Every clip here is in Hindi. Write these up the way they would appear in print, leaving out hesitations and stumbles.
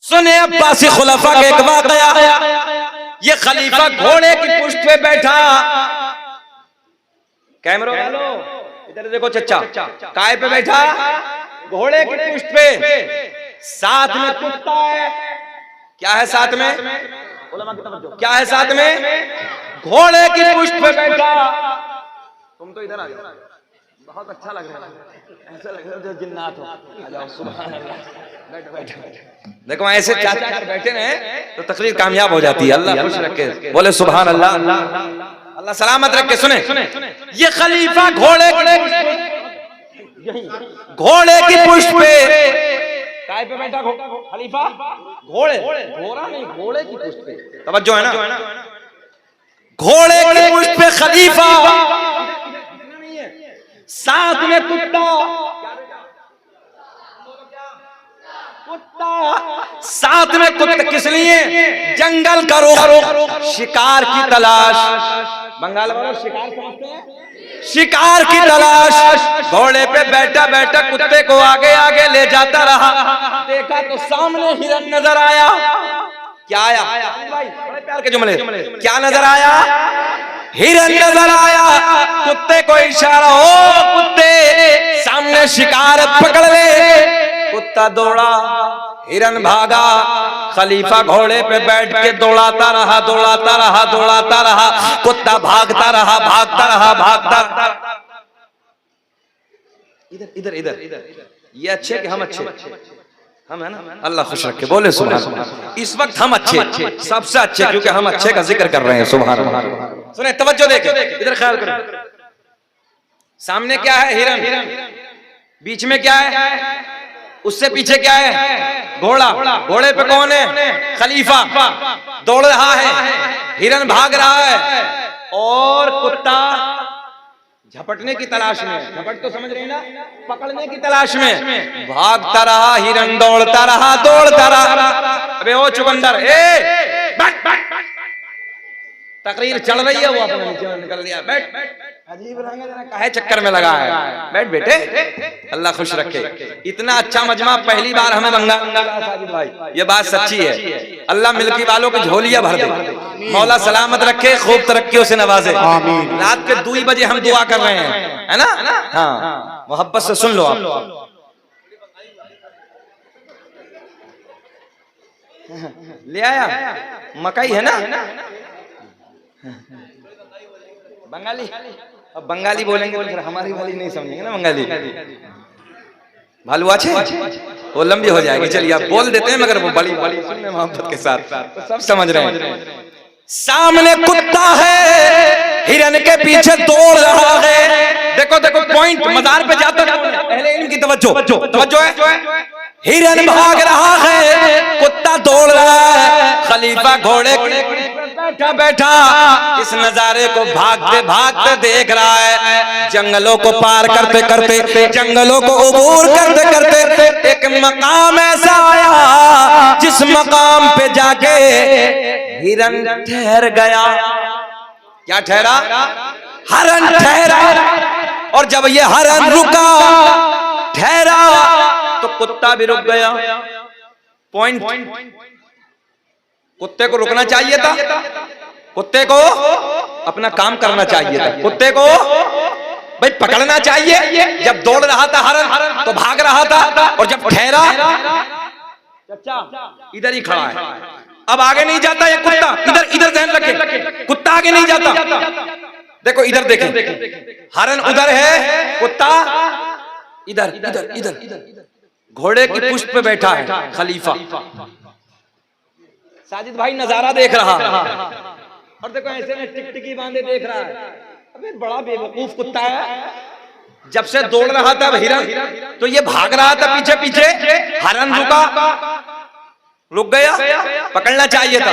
सुने अब्बासी खुलफा का एक वाकया। ये खलीफा घोड़े की पुष्ट पे बैठा, कैमरा वालो इधर देखो चच्चा, काय पे बैठा? घोड़े की पुष्ट पे, साथ में कुत्ता है। क्या है साथ में? क्या है साथ में? घोड़े की पुष्ट पे बैठा। तुम तो इधर आ जाओ, बहुत अच्छा लग रहा है, ऐसा लग रहा है जिन्नात हो। आ जाओ, सुभान अल्लाह, बैठो बैठो बैठो। देखो ऐसे चाचा अगर बैठे ना तो तकरीर कामयाब हो जाती है। अल्लाह खुश रखे, बोले सुभान अल्लाह, अल्लाह सलामत रखे। सुने, ये खलीफा घोड़े की पुष्ट पे, काय पे बैठा खलीफा? घोड़े, घोड़ा नहीं, घोड़े की पुष्ट पे। तवज्जो है ना? घोड़े की पुष्ट पे खलीफा, साथ में कुत्ता, साथ में कुत्ता। किस लिए? जंगल का रुख, शिकार की तलाश। बंगाल वालों शिकार समझते हैं? शिकार की तलाश। घोड़े पे बैठा बैठा कुत्ते को आगे आगे ले जाता रहा। देखा तो सामने हिरन नजर आया। क्या आया? बड़े प्यार के जुमले। क्या नजर आया? हिरन नजर आया। कुत्ते को इशारा, ओ कुत्ते, सामने शिकार पकड़ ले। कुत्ता दौड़ा, हिरन भागा। खलीफा घोड़े पे बैठ के दौड़ाता रहा, दौड़ाता रहा, दौड़ाता रहा। कुत्ता भागता रहा, भागता रहा, भागता। इधर इधर इधर, ये अच्छे कि हम अच्छे? हम है ना? अल्लाह खुश रखे, बोले सुभान अल्लाह। इस वक्त हम अच्छे, सबसे अच्छे, क्योंकि हम अच्छे का जिक्र कर रहे हैं। सुभान अल्लाह। सुने, तवज्जो देखे, इधर ख्याल करो। सामने क्या है? हिरन। बीच में क्या है? उससे पीछे क्या है? घोड़ा। घोड़े पे कौन है? खलीफा। दौड़ रहा है, हिरन भाग रहा है, और कुत्ता झपटने की तलाश में। झपट तो समझ रहे ना? पकड़ने की तलाश में भागता रहा। हिरन दौड़ता रहा, दौड़ता रहा। अबे ओ चुकंदर, तकरीर चल रही है, वो अपने नीचे निकल लिया। बैठ, अजीब रंग है, काहे चक्कर में लगा है? बैठ बेटे, अल्लाह खुश रखे। इतना अच्छा मजमा पहली बार हमें बंगाल भाई, ये बात सच्ची है। अल्लाह मिल्की वालों की झोलियां भर दे, मौला सलामत रखे, खूब तरक्कियों से नवाजे। रात के 2 बजे हम दुआ कर रहे हैं, है ना? हाँ, मोहब्बत से सुन लो आप। ले आया मकई, है ना? बंगाली, अब बंगाली बोलेंगे तो फिर हमारी वाली नहीं समझेंगे ना बंगाली। भालू अच्छे, वो लंबी हो जाएगी। चलिए आप बोल देते हैं, मगर वो बड़ी बड़ी सुनने मोहब्बत के साथ, तो सब समझ रहे हैं। सामने कुत्ता है, हिरन के पीछे दौड़ रहा है। देखो देखो पॉइंट, मजार पे जाता है। अहले इल्म की तवज्जो है। हिरन भाग रहा है, कुत्ता दौड़ रहा है। खलीफा घोड़े बैठा बैठा इस नजारे को भागते भागते देख रहा है। जंगलों को पार करते करते, जंगलों को अबूर करते करते एक मकाम ऐसा आया जिस मकाम पे जाके हिरन ठहर गया। क्या ठहरा? हरन ठहरा। और जब ये हरन रुका, ठहरा, तो कुत्ता भी रुक गया। पॉइंट, कुत्ते को रुकना चाहिए था, कुत्ते को अपना काम करना चाहिए था, कुत्ते को भाई पकड़ना चाहिए। जब दौड़ रहा था हरन तो भाग रहा था, और जब ठहरा, इधर ही खड़ा है, अब आगे नहीं जाता ये कुत्ता। इधर ध्यान रखे, कुत्ता आगे नहीं जाता। देखो इधर देखें, हरन उधर है, कुत्ता इधर। घोड़े की पुष्ट पे बैठा है खलीफा। साजिद भाई नजारा देख रहा, और देखो ऐसे में टिकटिकी बांधे देख रहा है। अबे बड़ा बेवकूफ कुत्ता है। जब से दौड़ रहा था हिरन, तो ये भाग रहा था पीछे पीछे। हरन रुक गया, पकड़ना चाहिए था।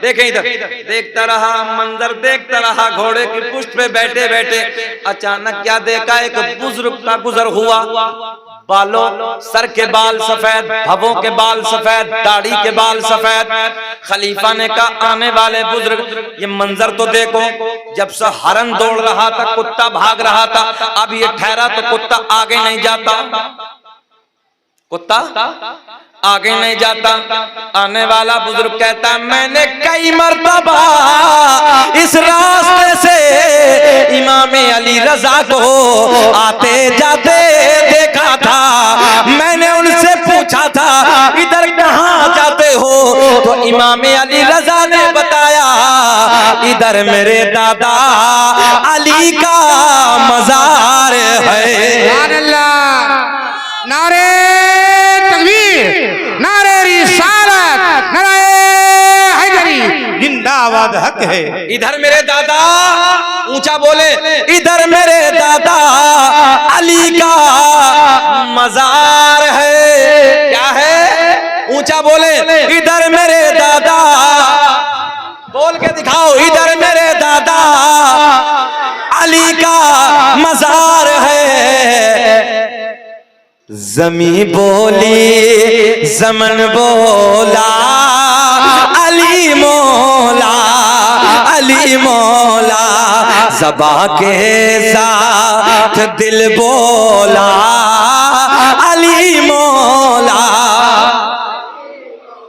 देखें इधर, देखता रहा, मंजर देखता रहा। घोड़े की पुष्ट पे बैठे बैठे अचानक क्या देखा? एक बुजुर्ग का गुजर हुआ। बालों, सर के बाल सफेद, भवों के बाल सफेद, दाढ़ी के बाल सफेद। खलीफा ने कहा, आने वाले बुजुर्ग, ये मंजर तो देखो। जब से हरन दौड़ रहा था, कुत्ता भाग रहा था, अब ये ठहरा तो कुत्ता आगे नहीं जाता। कुत्ता आगे नहीं जाता। आने वाला बुजुर्ग कहता मैंने कई मर्तबा इस रास्ते से इमाम अली रजा को आते जाते देखा था। मैंने उनसे पूछा था इधर कहाँ जाते हो, तो इमाम अली रजा ने बताया इधर मेरे दादा अली का मजार है। नारे तकबीर, नारे रिसालत, नारे हैदरी, जिंदाबाद हक है। इधर मेरे दादा, ऊंचा बोले, इधर मेरे दादा अली का मजार है। क्या है? ऊंचा बोले, इधर मेरे दादा, बोल के दिखाओ, इधर मेरे दादा अली का मजार है। जमी बोली ज़मन बोला अली मौला, अली मौला, ज़बा के साथ दिल बोला अली मौला,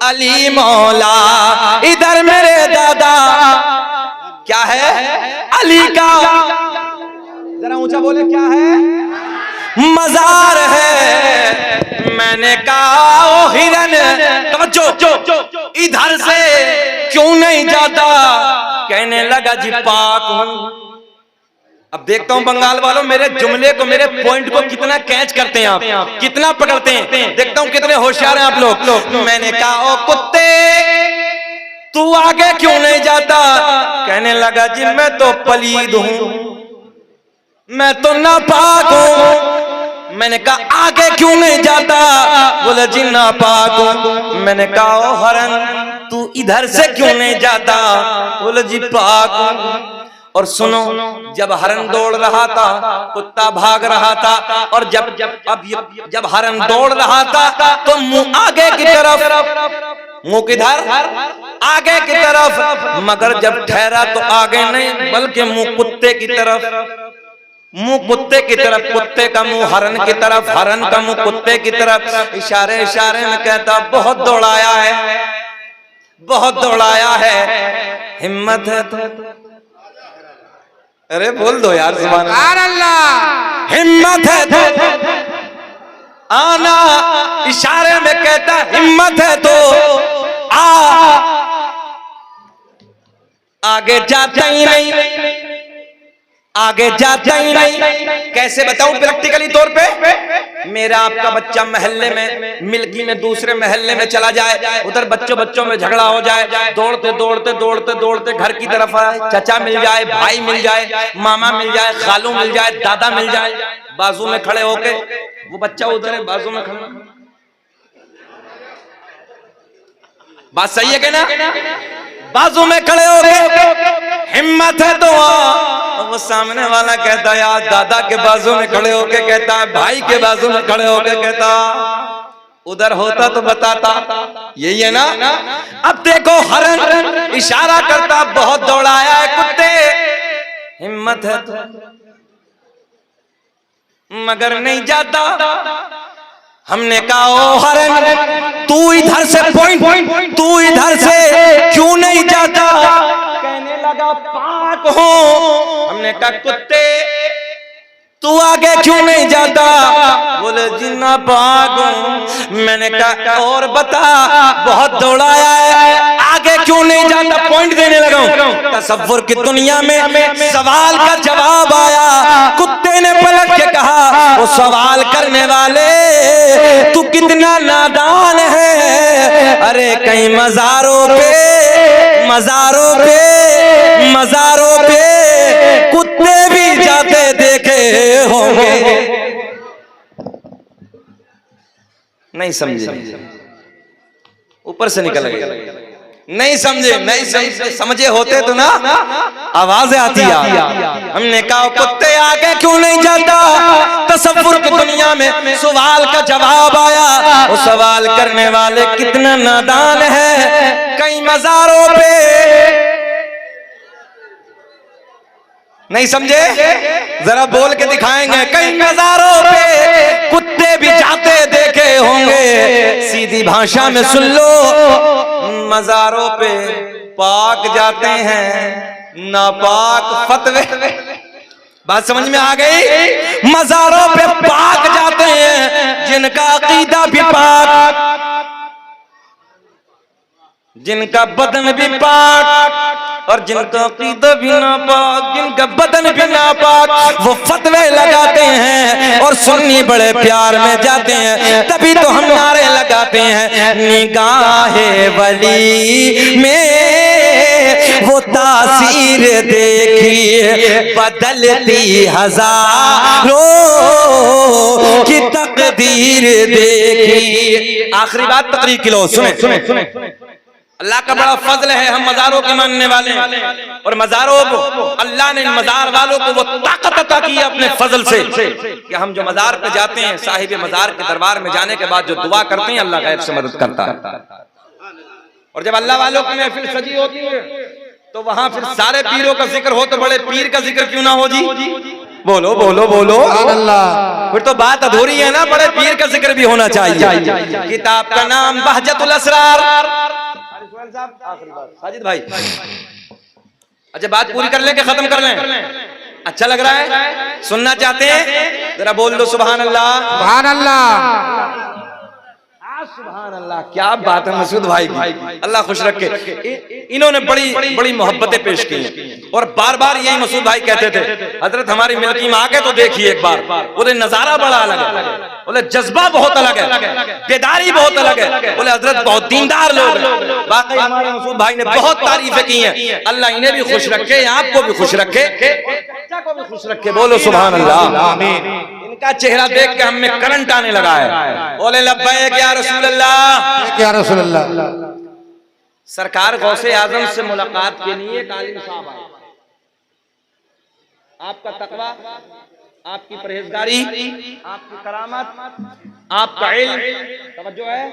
अली मौला। इधर मेरे दादा क्या है? अली का, जरा ऊंचा बोले, क्या है? मजार है। मैंने कहा ओ हिरन, तवज्जो, इधर से क्यों नहीं जाता? कहने लगा जी पाक हूं। अब देखता हूं बंगाल वालों मेरे जुमले को, मेरे पॉइंट को कितना कैच करते हैं आप, कितना पकड़ते हैं। देखता हूं कितने होशियार हैं आप लोग। मैंने कहा ओ कुत्ते तू आगे क्यों नहीं जाता? कहने लगा जी मैं तो पलीद हूं, मैं तो नापाक हूं। मैंने कहा आगे क्यों नहीं जाता? बोले जी नापाक हूं। मैंने कहा ओ हरन तू इधर से क्यों नहीं जाता? बोले जी पाक हूं। और सुनो, जब हरन दौड़ रहा था, कुत्ता भाग रहा था, और जब हरन दौड़ रहा था तो मुंह आगे की तरफ, मुंह किधर? आगे की तरफ। मगर जब ठहरा तो आगे नहीं बल्कि मुंह कुत्ते की तरफ, मुंह कुत्ते की तरफ, कुत्ते का मुंह हरन की तरफ, हरन का मुंह कुत्ते की तरफ। इशारे इशारे में कहता बहुत दौड़ाया है, बहुत दौड़ाया है, हिम्मत है तो, अरे बोल दो यार सुभान अल्लाह, हिम्मत है तो आना। इशारे में कहता हिम्मत है तो आ। आगे जाता ही नहीं, आगे जाता ही नहीं। कैसे बताऊं प्रैक्टिकली तौर पे? मेरा आपका बच्चा मोहल्ले में, मिल्की में दूसरे मोहल्ले में चला जाए, उधर बच्चों में झगड़ा हो जाए, दौड़ते दौड़ते दौड़ते दौड़ते घर की तरफ आए, चचा मिल जाए, भाई मिल जाए, मामा मिल जाए, खालू मिल जाए, दादा मिल जाए, बाजू में खड़े होके, वो बच्चा उधर है बाजू में खड़ा। बात सही है क्या ना? बाजू में खड़े हो गए, हिम्मत है तो वो सामने वाला कहता यार दादा के बाजू में खड़े होके कहता, भाई के बाजू में खड़े होके कहता उधर होता तो बताता। यही है ना? अब देखो हरन इशारा करता बहुत दौड़ाया है कुत्ते, हिम्मत है तो, मगर नहीं जाता। हमने कहा ओ हरन तू इधर से पॉइंट, तू इधर से क्यों नहीं जाता? कहने लगा पाक हो। हमने कहा कुत्ते तू आगे क्यों नहीं जाता? बोले जिन्ना पाक हूं। मैंने कहा और बता, बहुत दौड़ाया है, आगे क्यों नहीं जाता? पॉइंट देने लगा हूं। तसव्वुर की दुनिया में सवाल का जवाब आया। कुत्ते ने पलट के कहा वो सवाल करने वाले तू कितना नादान है। अरे कहीं मजारों पे, मजारों पे, मजारों पे कुत्ते भी जाते देखे होंगे। नहीं समझे, ऊपर से निकल गए। नहीं समझे, नहीं समझे, समझे होते तो ना आवाज आती है। हमने कहा कुत्ते आगे क्यों नहीं जाता? तसव्वुर की दुनिया में सवाल का जवाब आया। वो सवाल करने वाले कितना नादान है। कई मजारों पे, नहीं समझे? जरा बोल के दिखाएंगे। कई मजारों पे कुत्ते भी जाते देखे गए होंगे, सीधी भाषा में सुन लो, मजारों पे पाक जाते हैं, नापाक फतवे। बात समझ में आ गई? मजारों पे पाक जाते हैं जिनका अकीदा भी पाक, जिनका बदन भी पाक, और जिनका अकीदा भी नापाक, जिनका बदन भी नापाक, वो फतवे लगाते हैं और सुन्नी बड़े प्यार में जाते हैं। तभी तो हम नारे लगाते हैं, निगाहे वली में वो तासीर देखिए, बदलती हजारों की तकदीर देखिए। आखिरी बात तकरीर की लो, सुने सुने सुने। अल्लाह का बड़ा फजल है, हम मज़ारों के मानने वाले हैं, और मज़ारों को अल्लाह ने इन मज़ार वालों को वो ताकत अता की है अपने फजल से कि हम जो मज़ार पे जाते हैं, साहिब मज़ार के दरबार में जाने के बाद जो दुआ करते हैं, अल्लाह गैब से मदद करता है। और जब अल्लाह वालों की महफिल सजी होती है तो वहां फिर सारे पीरों का जिक्र हो, तो बड़े पीर का जिक्र क्यों ना हो जी? बोलो बोलो बोलो अल्लाह। फिर तो बात अधूरी है ना, बड़े पीर का जिक्र भी होना चाहिए। किताब का नाम बहजतुल असरार। साजिद भाई, अच्छा बात पूरी कर लें कि खत्म कर लें? अच्छा लग रहा है? सुनना चाहते हैं? जरा बोल दो सुभान अल्लाह। सुभान अल्लाह, सुभान अल्लाह। क्या बात है मसूद भाई की, अल्लाह खुश रखे। इन्होंने बड़ी बड़ी मोहब्बतें पेश की हैं, और बार बार यही मसूद भाई कहते थे, हजरत हमारी मिल्की में आके तो देखिए एक बार, बोले नजारा बड़ा अलग है, बोले जज्बा बहुत अलग है, बेदारी बहुत अलग है, बोले हजरत बहुत दीनदार लोग हैं। वाकई हमारे मसूद भाई ने बहुत तारीफें की हैं। अल्लाह इन्हें भी खुश रखे, आपको भी खुश रखे, बच्चा को भी खुश रखे। बोलो सुभान अल्लाह, आमीन। इनका चेहरा देख के हमें करंट आने लगा है। बोले लब्बैक या रसूल अल्लाह, या रसूल अल्लाह। सरकार गौसे आजम से मुलाकात के लिए एक आलिम साहब आए। आपका तकवा, आपकी परहेजगारी, आपकी करामत, आपका इल्म, तवज्जो है,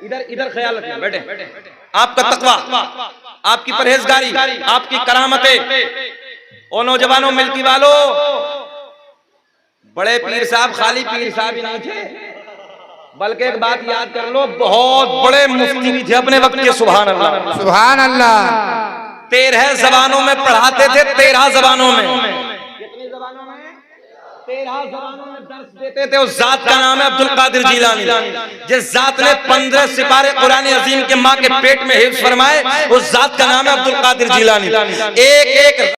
इधर इधर ख्याल रखिए, बैठे। आपका तकवा, आपकी परहेजगारी, आपकी करामतें। ओ नौजवानों, मिल्की वालों, बड़े पीर साहब खाली पीर साहब ही नहीं थे, बल्कि एक बात याद कर लो, बहुत बड़े मुफ्ती भी थे अपने वक्त के। सुभान अल्लाह, सुभान अल्लाह। 13 जबानों में पढ़ाते थे, 13 जबानों में। कितनी जबानों में? 13 जबानों में दर्स देते थे। उस जात का नाम है अब्दुल कादिर जीलानी। जिस जात ने 15 सिपारे कुरान अजीम के माँ के पेट में हिफ्ज फरमाए, उस जात का नाम है अब्दुल कादिर जीलानी। एक एक